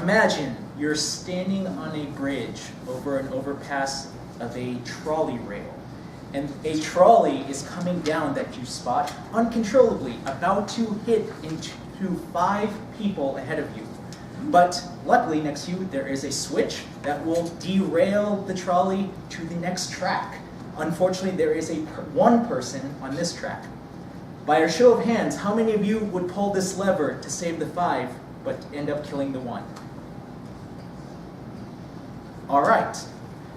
Imagine you're standing on a bridge over an overpass of a trolley rail. And a trolley is coming down that you spot uncontrollably, about to hit into 5 people ahead of you. But luckily next to you there is a switch that will derail the trolley to the next track. Unfortunately, there is one person on this track. By a show of hands, how many of you would pull this lever to save the 5, but end up killing the 1? All right.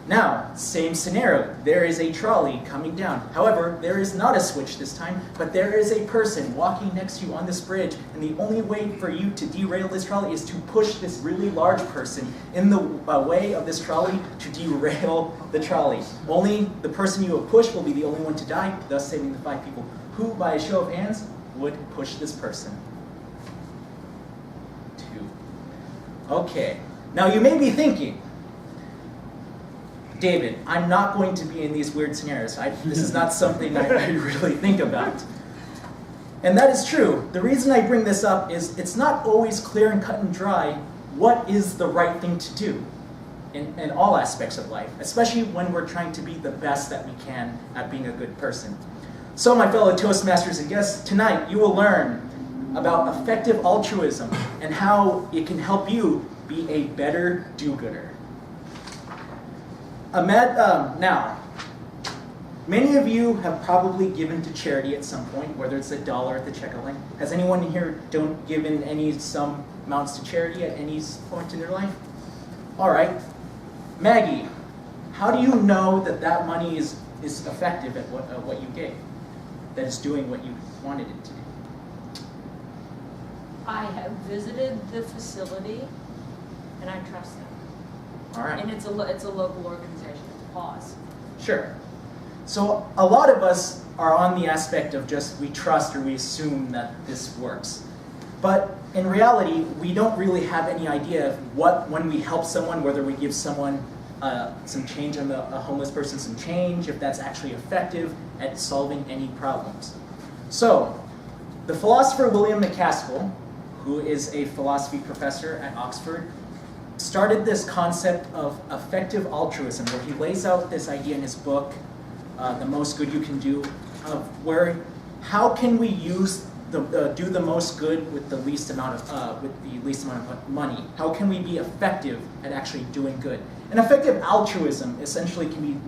Now, same scenario. There is a trolley coming down. However, there is not a switch this time, but there is a person walking next to you on this bridge, and the only way for you to derail this trolley is to push this really large person in the way of this trolley to derail the trolley. Only the person you have pushed will be the only one to die, thus saving the 5 people. Who, by a show of hands, would push this person? 2. Okay. Now you may be thinking, David, I'm not going to be in these weird scenarios. This is not something I really think about. And that is true. The reason I bring this up is it's not always clear and cut and dry what is the right thing to do in all aspects of life, especially when we're trying to be the best that we can at being a good person. So my fellow Toastmasters and guests, tonight you will learn about effective altruism and how it can help you be a better do-gooder. Now, many of you have probably given to charity at some point, whether it's $1 at the checkout line. Has anyone here given some amounts to charity at any point in their life? All right. Maggie, how do you know that money is effective at what you gave? That is doing what you wanted it to do? I have visited the facility, and I trust them. All right. And it's a local organization. Pause. Sure. So a lot of us are on the aspect of just we trust or we assume that this works. But in reality, we don't really have any idea of when we help someone, whether we give someone some change on a homeless person, some change, if that's actually effective at solving any problems. So the philosopher William McCaskill, who is a philosophy professor at Oxford, started this concept of effective altruism, where he lays out this idea in his book, The Most Good You Can Do, of how can we do the most good with the least amount of money? How can we be effective at actually doing good? And effective altruism essentially can be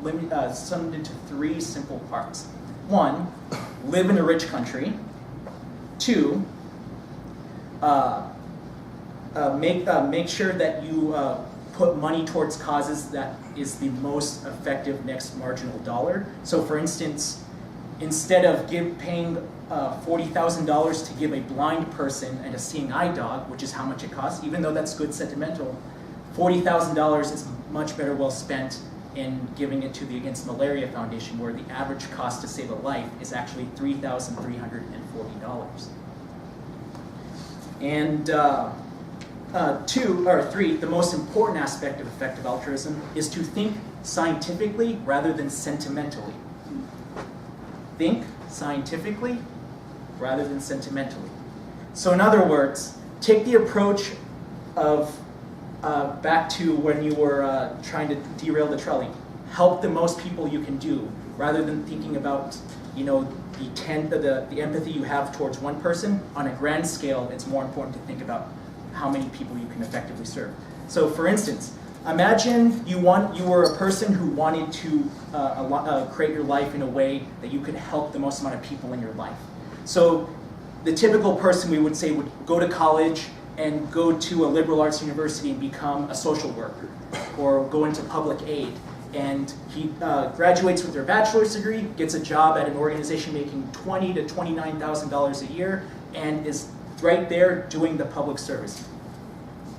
summed into 3 simple parts. 1, live in a rich country. 2, make sure that you put money towards causes that is the most effective next marginal dollar. So for instance, instead of paying $40,000 to give a blind person and a seeing eye dog, which is how much it costs, even though that's good sentimental, $40,000 is much better well spent in giving it to the Against Malaria Foundation, where the average cost to save a life is actually $3,340. And 3, the most important aspect of effective altruism is to think scientifically rather than sentimentally. Think scientifically rather than sentimentally. So in other words, take the approach of back to when you were trying to derail the trolley. Help the most people you can do, rather than thinking about the empathy you have towards one person. On a grand scale, it's more important to think about how many people you can effectively serve. So for instance, imagine you were a person who wanted to create your life in a way that you could help the most amount of people in your life. So the typical person, we would say, would go to college and go to a liberal arts university and become a social worker, or go into public aid. And he graduates with their bachelor's degree, gets a job at an organization making $20,000 to $29,000 a year, and is right there doing the public service.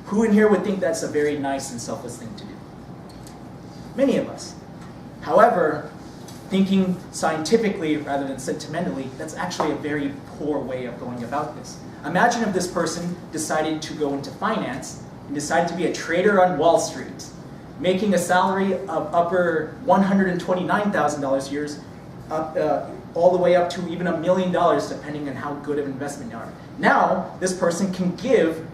Who in here would think that's a very nice and selfless thing to do? Many of us. However, thinking scientifically rather than sentimentally, that's actually a very poor way of going about this. Imagine if this person decided to go into finance and decided to be a trader on Wall Street, making a salary of upper $129,000 a year, all the way up to even $1 million, depending on how good of an investment you are. Now, this person can give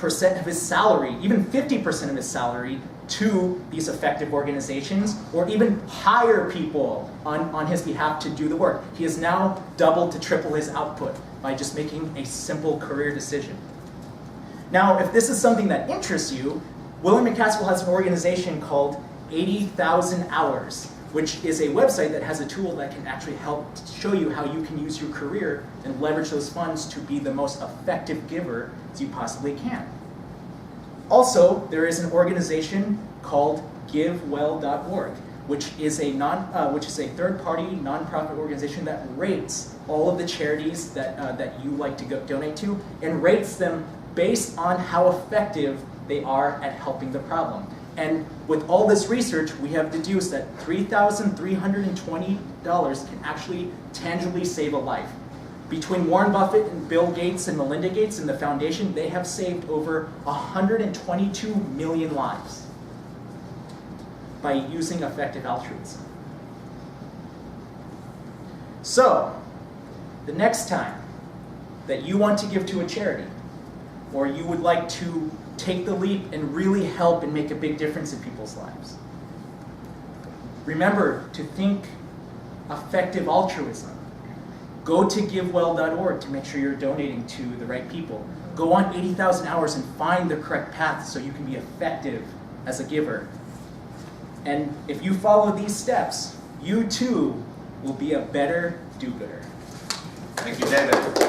of his salary, even 50% of his salary, to these effective organizations, or even hire people on his behalf to do the work. He has now doubled to triple his output by just making a simple career decision. Now, if this is something that interests you, William McCaskill has an organization called 80,000 Hours, which is a website that has a tool that can actually help show you how you can use your career and leverage those funds to be the most effective giver as you possibly can. Also, there is an organization called GiveWell.org, which is a third-party nonprofit organization that rates all of the charities that you like to donate to, and rates them based on how effective they are at helping the problem. And with all this research, we have deduced that $3,320 can actually tangibly save a life. Between Warren Buffett and Bill Gates and Melinda Gates and the foundation, they have saved over 122 million lives by using effective altruism. So, the next time that you want to give to a charity, or you would like to take the leap and really help and make a big difference in people's lives, remember to think effective altruism. Go to GiveWell.org to make sure you're donating to the right people. Go on 80,000 Hours and find the correct path so you can be effective as a giver. And if you follow these steps, you too will be a better do-gooder. Thank you, David.